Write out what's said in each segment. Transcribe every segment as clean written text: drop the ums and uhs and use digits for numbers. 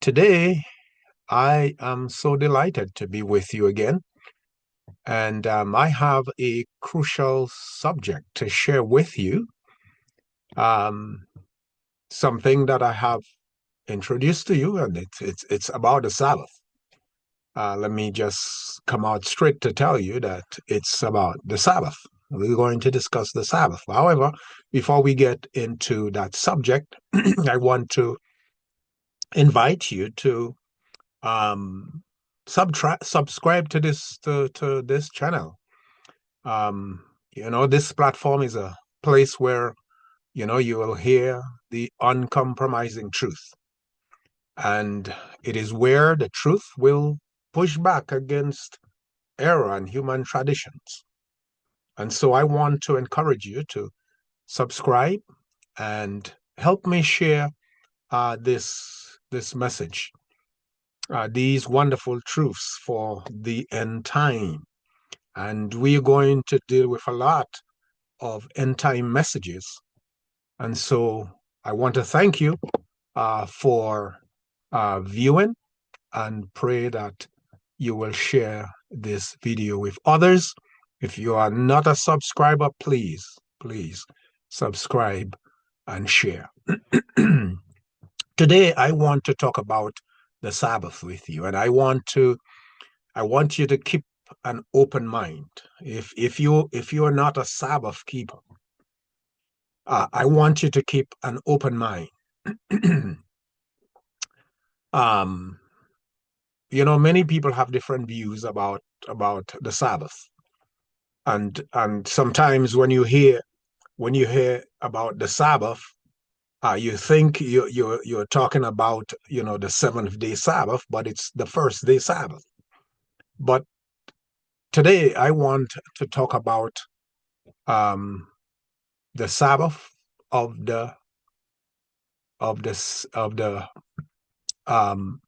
Today, I am so delighted to be with you again, and I have a crucial subject to share with you. Um, Something that I have introduced to you, and it's about the Sabbath. Let me just come out straight to tell you that it's about the Sabbath. We're going to discuss the Sabbath. However, before we get into that subject, I want to invite you to um, subscribe to this channel. This platform is a place where you will hear the uncompromising truth, and it is where the truth will push back against error and human traditions. And so I want to encourage you to subscribe and help me share this message, these wonderful truths for the end time. And we're going to deal with a lot of end time messages. And so I want to thank you for viewing, and pray that you will share this video with others. If you are not a subscriber, please subscribe and share. Today, I want to talk about the Sabbath with you, and I want you to keep an open mind. If you are not a Sabbath keeper, I want you to keep an open mind. um, Many people have different views about the Sabbath, and sometimes when you hear about the Sabbath, you think you're talking about the seventh day Sabbath, but it's the first day Sabbath. But today I want to talk about um, the Sabbath of the of the of the um,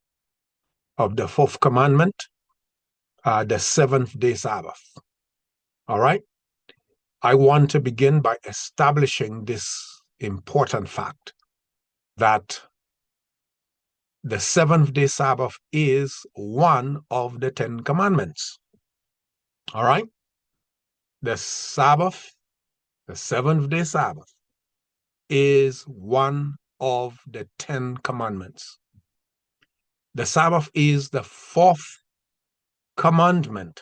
of the fourth commandment, the seventh day Sabbath. All right. I want to begin by establishing this important fact that the seventh day Sabbath is one of the Ten Commandments. All right. The Sabbath, the seventh day Sabbath, is one of the Ten Commandments. The Sabbath is the fourth commandment,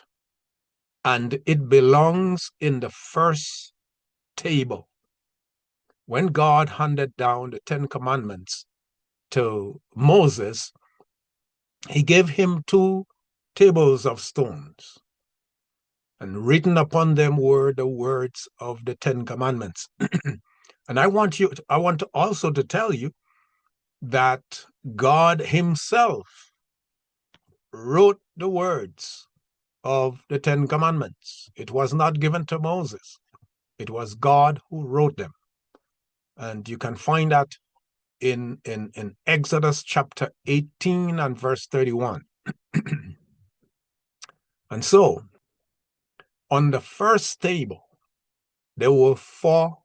and it belongs in the first table. When God handed down the Ten Commandments to Moses, he gave him two tables of stones, and written upon them were the words of the Ten Commandments. And I want to also to tell you that God himself wrote the words of the Ten Commandments. It was not given to Moses. It was God who wrote them. And you can find that in Exodus chapter 18 and verse 31. And so, on the first table, there were four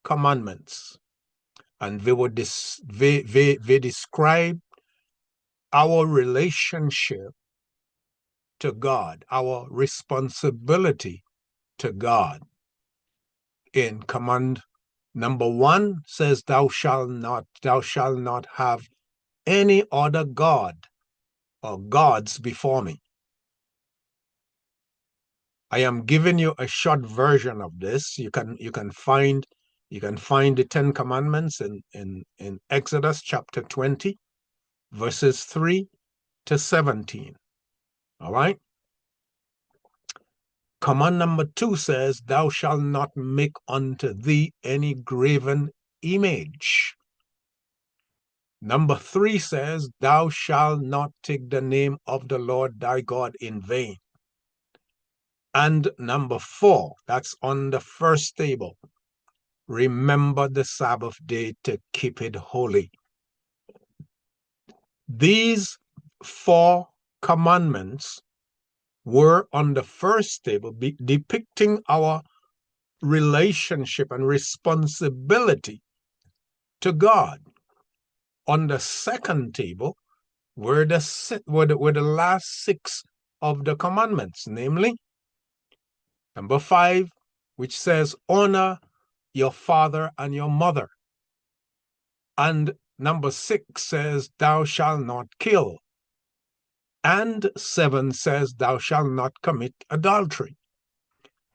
commandments, and they describe our relationship to God, our responsibility to God. In command number one says, thou shalt not have any other God or gods before me. I am giving you a short version of this. You can find the Ten Commandments in Exodus chapter 20, verses 3 to 17. All right. Command number two says, thou shalt not make unto thee any graven image. Number three says, thou shalt not take the name of the Lord thy God in vain. And number four, that's on the first table, remember the Sabbath day to keep it holy. These four commandments were on the first table, depicting our relationship and responsibility to God. On the second table, were the last 6 of the commandments, namely, number 5, which says, honor your father and your mother. And number 6 says, thou shalt not kill. And 7 says, thou shalt not commit adultery.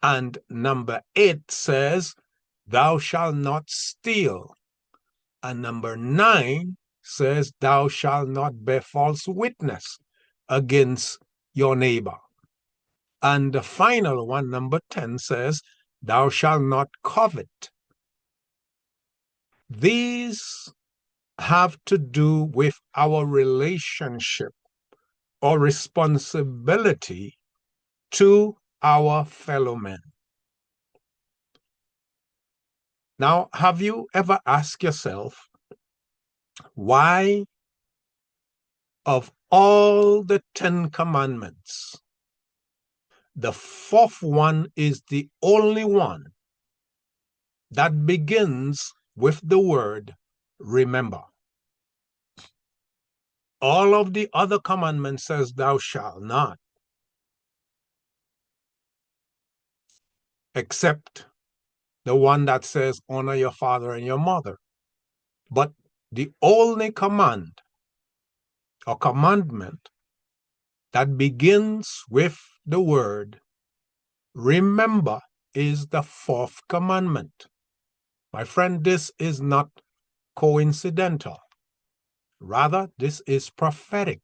And number 8 says, thou shalt not steal. And number 9 says, thou shalt not bear false witness against your neighbor. And the final one, number 10, says, thou shalt not covet. These have to do with our relationship or responsibility to our fellow men. Now, have you ever asked yourself, why of all the 10 commandments, the 4th one is the only one that begins with the word remember? All of the other commandments says thou shalt not, except the one that says honor your father and your mother. But the only command or commandment that begins with the word remember is the 4th commandment. My friend, this is not coincidental. Rather, this is prophetic.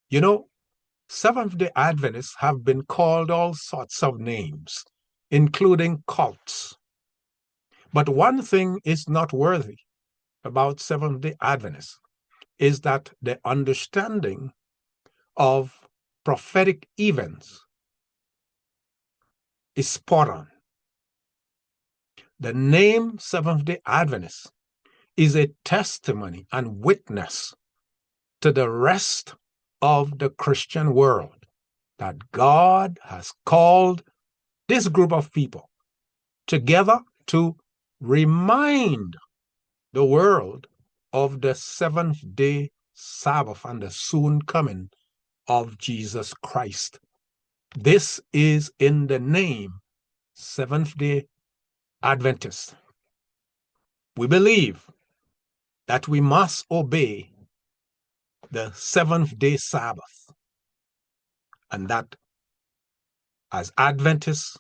You know, Seventh-day Adventists have been called all sorts of names, including cults. But one thing is not worthy about Seventh-day Adventists is that the understanding of prophetic events is spot on. The name Seventh-day Adventist is a testimony and witness to the rest of the Christian world that God has called this group of people together to remind the world of the 7th-day Sabbath and the soon coming of Jesus Christ. This is in the name Seventh-day Adventist. We believe that we must obey the 7th-day Sabbath, and that as Adventists,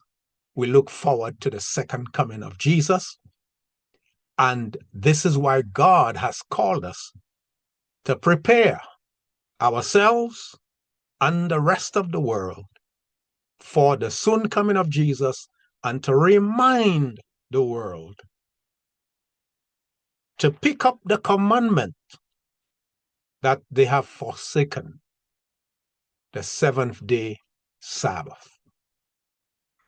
we look forward to the second coming of Jesus. And this is why God has called us to prepare ourselves and the rest of the world for the soon coming of Jesus, and to remind the world to pick up the commandment that they have forsaken, the 7th-day Sabbath.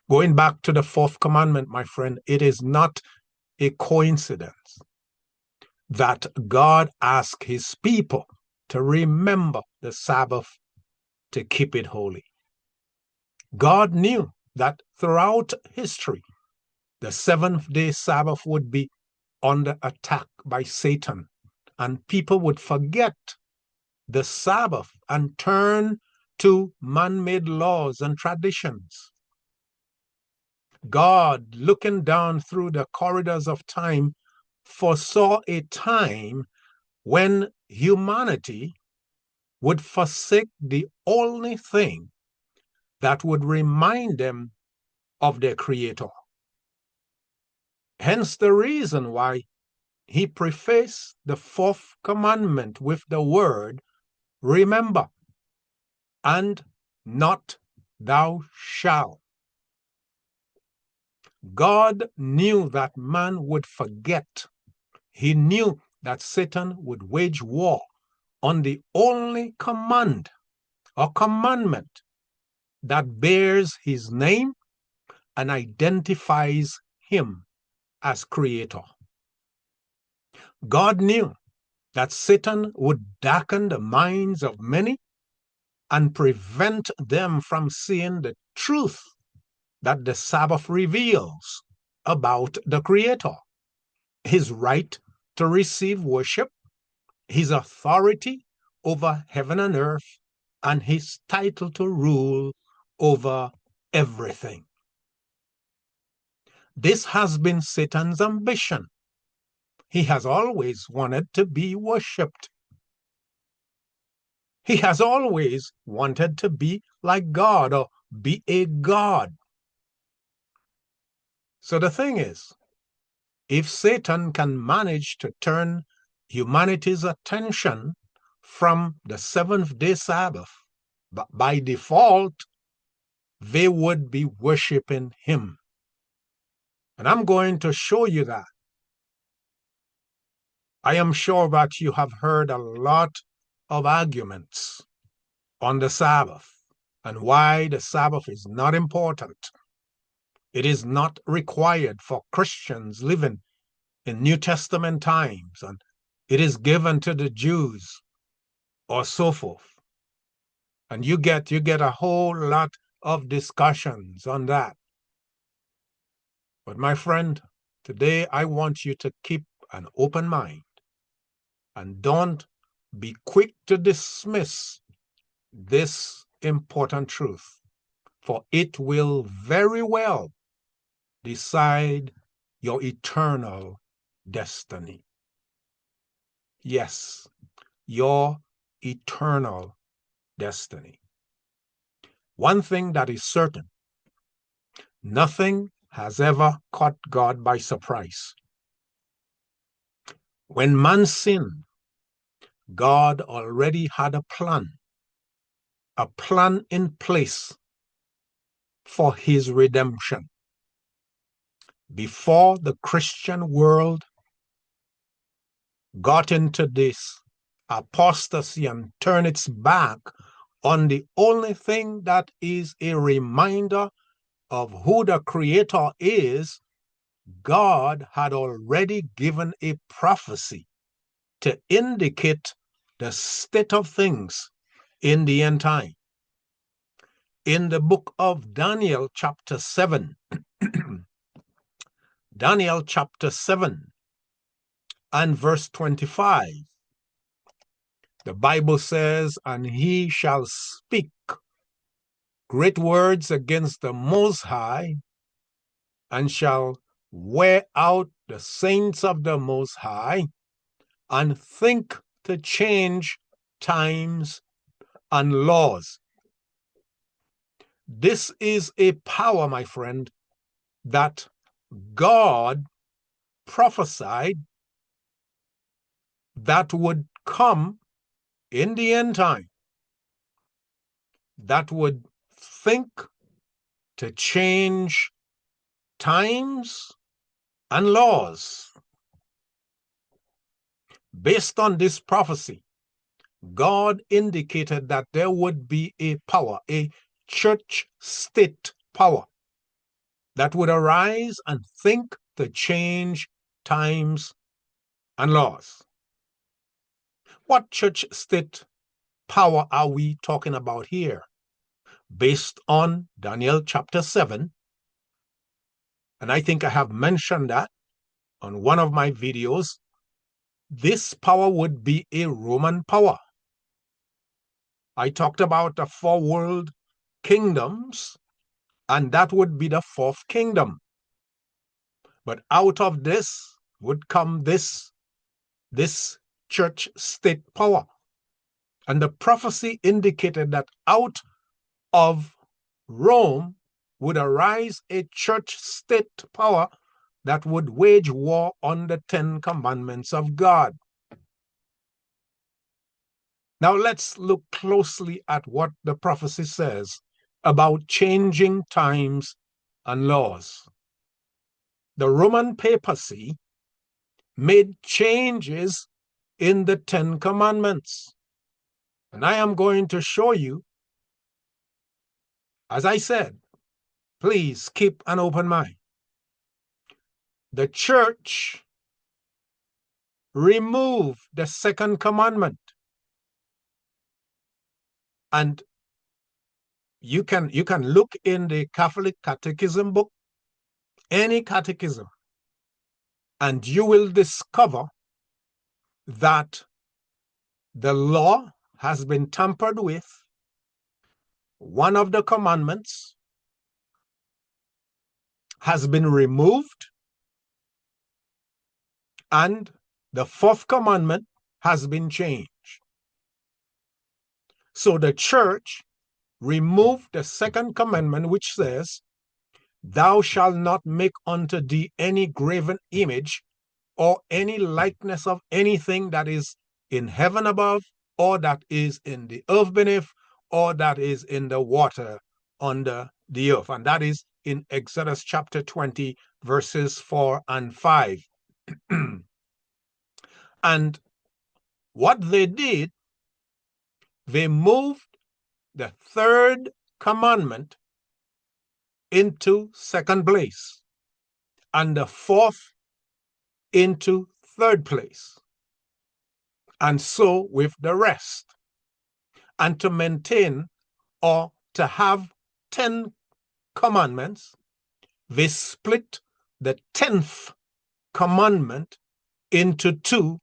Going back to the 4th commandment, my friend, it is not a coincidence that God asked his people to remember the Sabbath, to keep it holy. God knew that throughout history, the 7th-day Sabbath would be under attack by Satan, and people would forget the Sabbath and turn to man-made laws and traditions. God, looking down through the corridors of time, foresaw a time when humanity would forsake the only thing that would remind them of their Creator. Hence the reason why he prefaced the 4th commandment with the word remember, and not thou shalt. God knew that man would forget. He knew that Satan would wage war on the only command or commandment that bears his name and identifies him as Creator. God knew that Satan would darken the minds of many and prevent them from seeing the truth that the Sabbath reveals about the Creator, his right to receive worship, his authority over heaven and earth, and his title to rule over everything. This has been Satan's ambition. He has always wanted to be worshipped. He has always wanted to be like God or be a God. So the thing is, if Satan can manage to turn humanity's attention from the seventh-day Sabbath, but by default, they would be worshiping him. And I'm going to show you that. I am sure that you have heard a lot of arguments on the Sabbath and why the Sabbath is not important. It is not required for Christians living in New Testament times, and it is given to the Jews, or so forth. And you get a whole lot of discussions on that. But my friend, today I want you to keep an open mind and don't be quick to dismiss this important truth, for it will very well decide your eternal destiny. Yes, your eternal destiny. One thing that is certain, nothing has ever caught God by surprise. When man sinned, God already had a plan in place for his redemption. Before the Christian world got into this apostasy and turned its back on the only thing that is a reminder of who the Creator is, God had already given a prophecy to indicate the state of things in the end time. In the book of Daniel, chapter 7, Daniel chapter 7 and verse 25, the Bible says, "And he shall speak great words against the Most High, and shall wear out the saints of the Most High, and think to change times and laws." This is a power, my friend, that God prophesied that would come in the end time, that would think to change times and laws. Based on this prophecy, God indicated that there would be a power, a church-state power, that would arise and think to change times and laws. What church-state power are we talking about here? Based on Daniel chapter 7, and I think I have mentioned that on one of my videos, this power would be a Roman power. I talked about the four world kingdoms, and that would be the fourth kingdom. But out of this would come this church-state power. And the prophecy indicated that out of Rome would arise a church-state power that would wage war on the 10 Commandments of God. Now let's look closely at what the prophecy says about changing times and laws. The Roman papacy made changes in the 10 Commandments. And I am going to show you, as I said, please keep an open mind. The church removed the second commandment. And you can look in the Catholic Catechism book, any catechism, and you will discover that the law has been tampered with, one of the commandments has been removed, and the fourth commandment has been changed. So the church removed the second commandment, which says, "Thou shalt not make unto thee any graven image or any likeness of anything that is in heaven above, or that is in the earth beneath, or that is in the water under the earth." And that is in Exodus chapter 20, verses 4 and 5. And what they did, they moved the third commandment into second place and the fourth into third place. And so with the rest. And to maintain or to have 10 commandments, they split the 10th commandment into two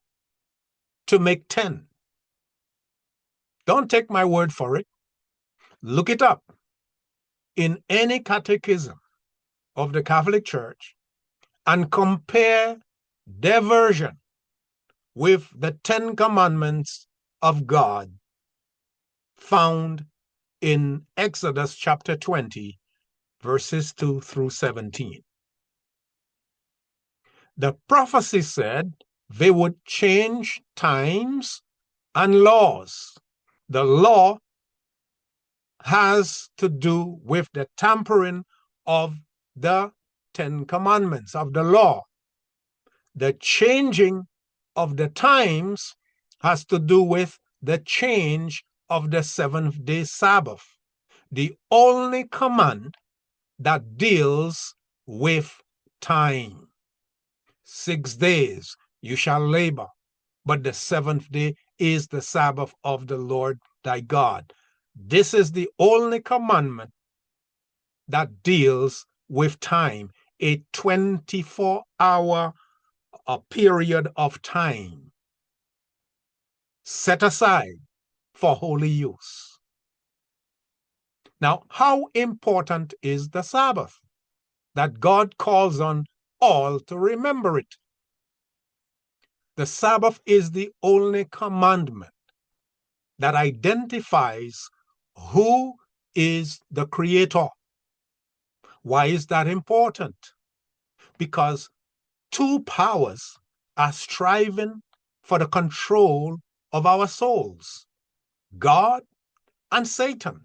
to make 10. Don't take my word for it. Look it up. In any catechism of the Catholic Church and compare their version with the 10 commandments of God found in Exodus chapter 20, verses 2 through 17. The prophecy said they would change times and laws. The law has to do with the tampering of the 10 commandments of the law. The changing of the times has to do with the change of the seventh-day Sabbath. The only command that deals with time. 6 days you shall labor, but the seventh day is the Sabbath of the Lord thy God. This is the only commandment that deals with time, a 24-hour period of time set aside for holy use. Now, how important is the Sabbath? That God calls on all to remember it. The Sabbath is the only commandment that identifies who is the Creator. Why is that important? Because two powers are striving for the control of our souls, God and Satan.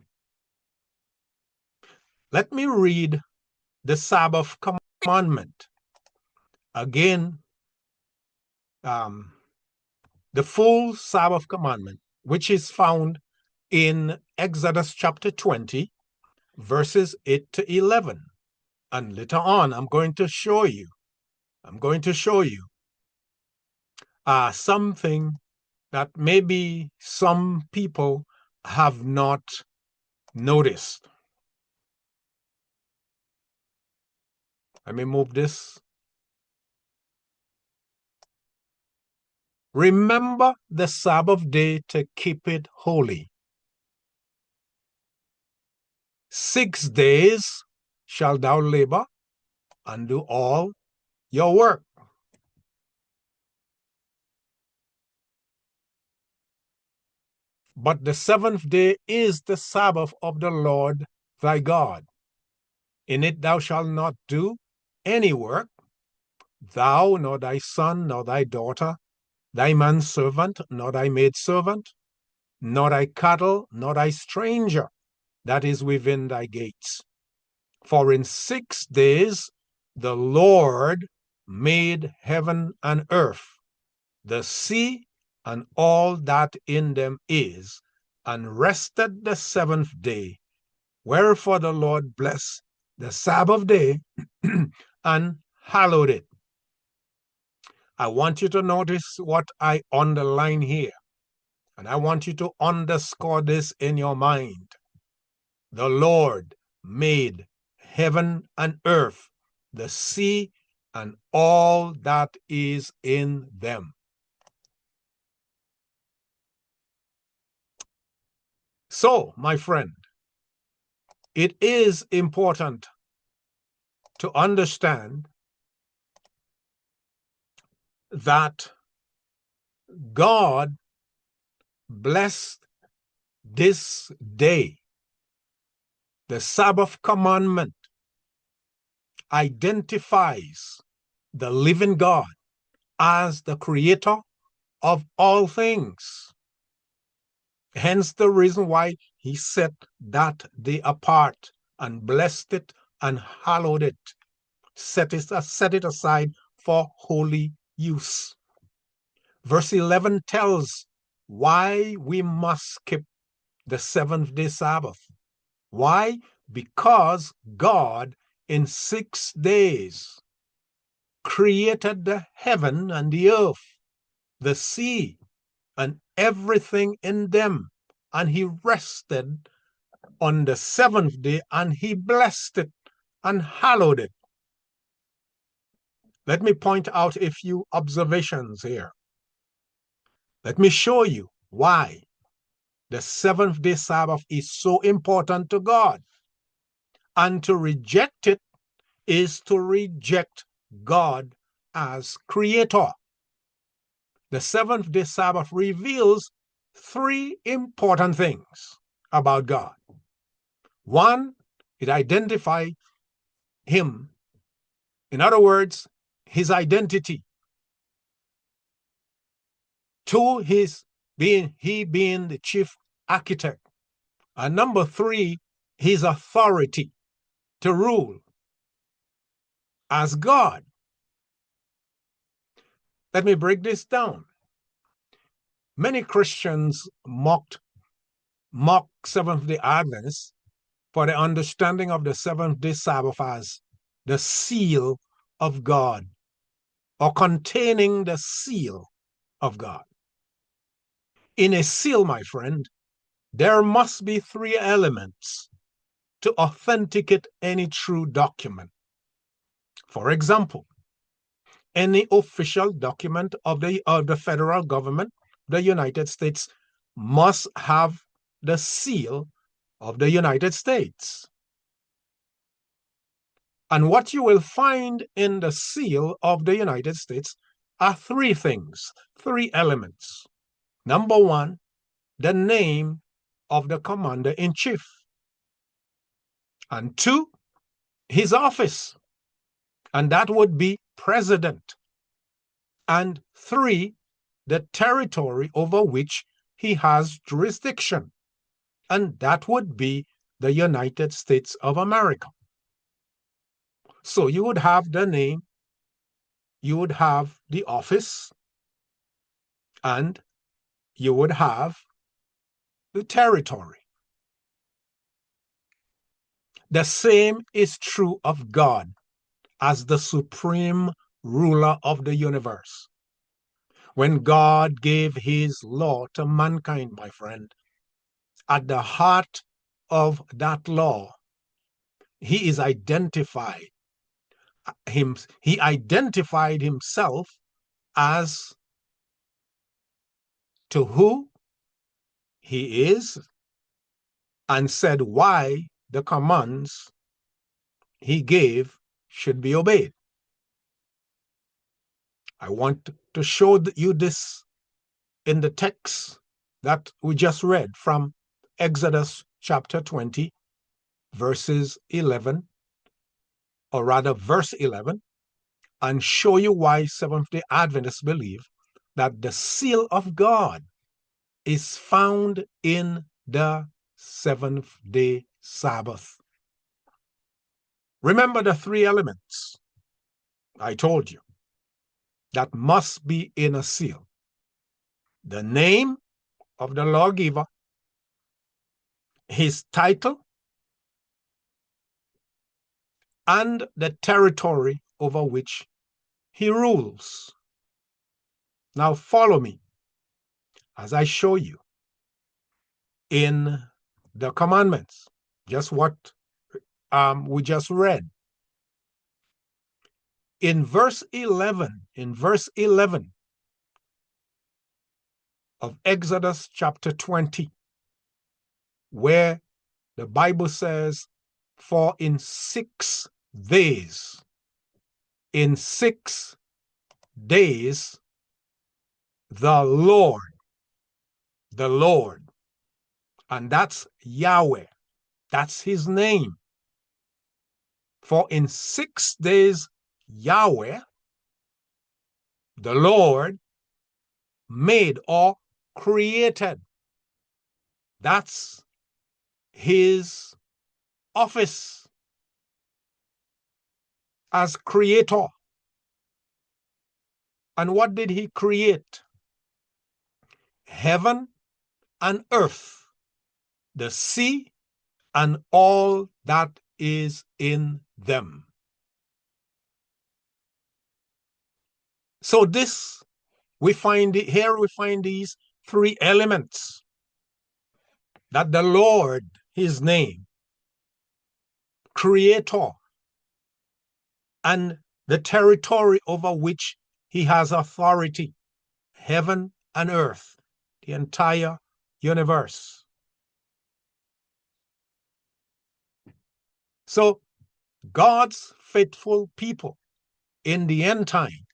Let me read the Sabbath commandment. Again, the full Sabbath commandment, which is found in Exodus chapter 20, verses 8 to 11. And later on, I'm going to show you something that maybe some people have not noticed. Let me move this. Remember the Sabbath day to keep it holy. 6 days shalt thou labor and do all your work. But the seventh day is the Sabbath of the Lord thy God. In it thou shalt not do any work, thou, nor thy son, nor thy daughter, thy manservant, nor thy maidservant, nor thy cattle, nor thy stranger that is within thy gates. For in 6 days the Lord made heaven and earth, the sea, and all that in them is, and rested the seventh day. Wherefore the Lord blessed the Sabbath day and hallowed it. I want you to notice what I underline here, and I want you to underscore this in your mind. The Lord made heaven and earth, the sea, and all that is in them. So, my friend, it is important to understand that God blessed this day. The Sabbath commandment identifies the living God as the creator of all things. Hence the reason why he set that day apart and blessed it and hallowed it, set it aside for holy use. Verse 11 tells why we must keep the seventh day Sabbath. Why? Because God in 6 days created the heaven and the earth, the sea, and everything in them. And he rested on the seventh day and he blessed it and hallowed it. Let me point out a few observations here. Let me show you why the seventh day Sabbath is so important to God. And to reject it is to reject God as creator. The seventh day Sabbath reveals three important things about God. One, it identifies him. In other words, his identity. Two, he being the chief architect. And number three, his authority to rule as God. Let me break this down. Many Christians mock Seventh-day Adventists for the understanding of the seventh-day Sabbath as the seal of God, or containing the seal of God. In a seal, my friend, there must be three elements to authenticate any true document. For example, any official document of the federal government, the United States, must have the seal of the United States. And what you will find in the seal of the United States are three things, three elements. Number one, the name of the commander-in-chief. And two, his office, and that would be president. And three, the territory over which he has jurisdiction, and that would be the United States of America. So you would have the name, you would have the office, and you would have the territory. The same is true of God as the supreme ruler of the universe. When God gave his law to mankind, my friend, at the heart of that law, he is identified. He identified himself as to who he is and said why the commands he gave should be obeyed. I want to show you this in the text that we just read from Exodus chapter 20, verses 11, or rather verse 11, and show you why Seventh-day Adventists believe that the seal of God is found in the seventh-day Sabbath. Remember the three elements I told you that must be in a seal: the name of the lawgiver, his title, and the territory over which he rules. Now follow me as I show you in the commandments, just what we just read. In verse 11 of Exodus chapter 20, where the Bible says, for in 6 days, in 6 days, the Lord, and that's Yahweh, that's his name. For in 6 days, Yahweh, the Lord, made or created. That's his office as creator. And what did he create? Heaven and earth, the sea and all that is in them. So we find these three elements: that the Lord, his name, creator, and the territory over which he has authority, heaven and earth, the entire universe. So God's faithful people in the end time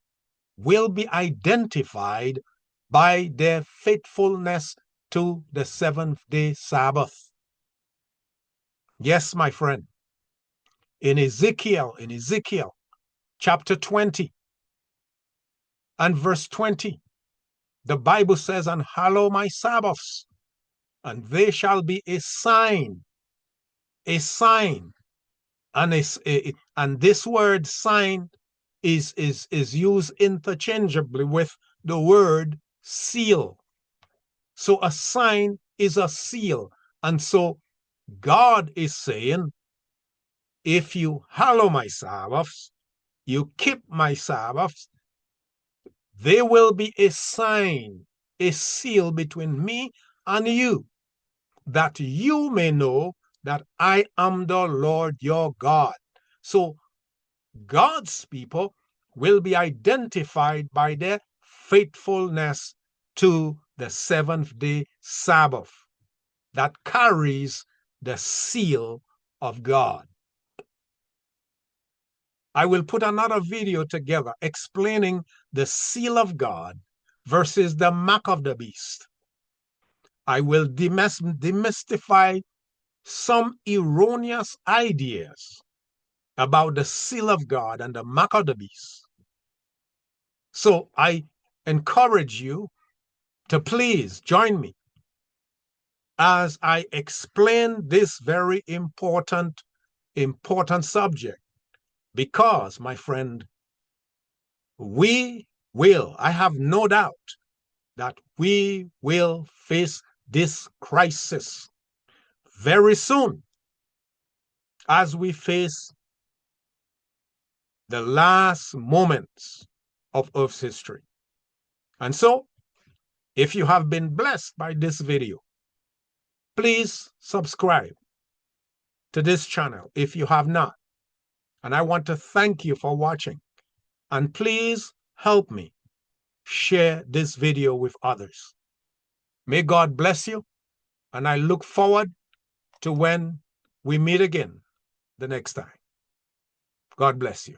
will be identified by their faithfulness to the seventh-day Sabbath. Yes, my friend. In Ezekiel chapter 20 and verse 20, the Bible says, and hallow my Sabbaths, and they shall be a sign, and this word sign is used interchangeably with the word seal. So a sign is a seal. And so God is saying, if you hallow my Sabbaths, you keep my Sabbaths, they will be a sign, a seal between me and you, that you may know that I am the Lord your God. So God's people will be identified by their faithfulness to the seventh-day Sabbath that carries the seal of God. I will put another video together explaining the seal of God versus the mark of the beast. I will demystify some erroneous ideas about the seal of God and the mark of the beast. So I encourage you to please join me as I explain this very important subject, because, my friend, I have no doubt that we will face this crisis very soon as we face the last moments of Earth's history. And so, if you have been blessed by this video, please subscribe to this channel if you have not. And I want to thank you for watching. And please help me share this video with others. May God bless you, and I look forward to when we meet again the next time. God bless you.